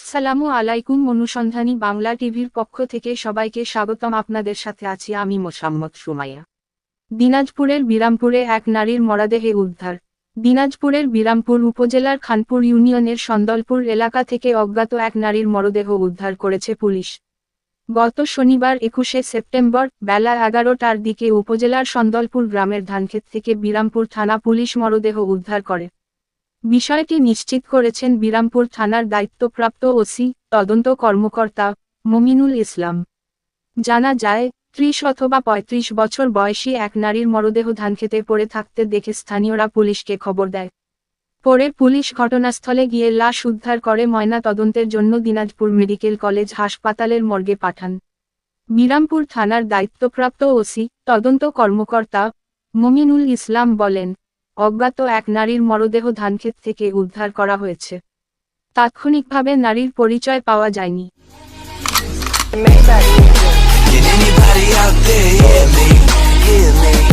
আসসালামু আলাইকুম। অনুসন্ধানী বাংলা টিভির পক্ষ থেকে সবাইকে স্বাগতম। আপনাদের সাথে আছি আমি মোসাম্মদ সুমাইয়া। দিনাজপুরের বিরামপুরে এক নারীর মরদেহে উদ্ধার। দিনাজপুরের বিরামপুর উপজেলার খানপুর ইউনিয়নের সন্দলপুর এলাকা থেকে অজ্ঞাত এক নারীর মরদেহ উদ্ধার করেছে পুলিশ। গত শনিবার 21শে সেপ্টেম্বর বেলা 11টার দিকে উপজেলার সন্দলপুর গ্রামের ধানক্ষেত থেকে বিরামপুর থানা পুলিশ মরদেহ উদ্ধার করে। বিষয়টি নিশ্চিত করেছেন বিরামপুর থানার দায়িত্বপ্রাপ্ত ওসি তদন্ত কর্মকর্তা মমিনুল ইসলাম। জানা যায়, 30 অথবা 35 বছর বয়সী এক নারীর মরদেহ ধানক্ষেতে পড়ে থাকতে দেখে স্থানীয়রা পুলিশকে খবর দেয়। পরে পুলিশ ঘটনাস্থলে গিয়ে লাশ উদ্ধার করে ময়না তদন্তের জন্য দিনাজপুর মেডিকেল কলেজ হাসপাতালের মর্গে পাঠান। বিরামপুর থানার দায়িত্বপ্রাপ্ত ওসি তদন্ত কর্মকর্তা মমিনুল ইসলাম বলেন, অজ্ঞাত এক নারীর মরদেহ ধানক্ষেত থেকে উদ্ধার করা হয়েছে। তাৎক্ষণিকভাবে নারীর পরিচয় পাওয়া যায়নি। Can anybody out there hear me? Hear me?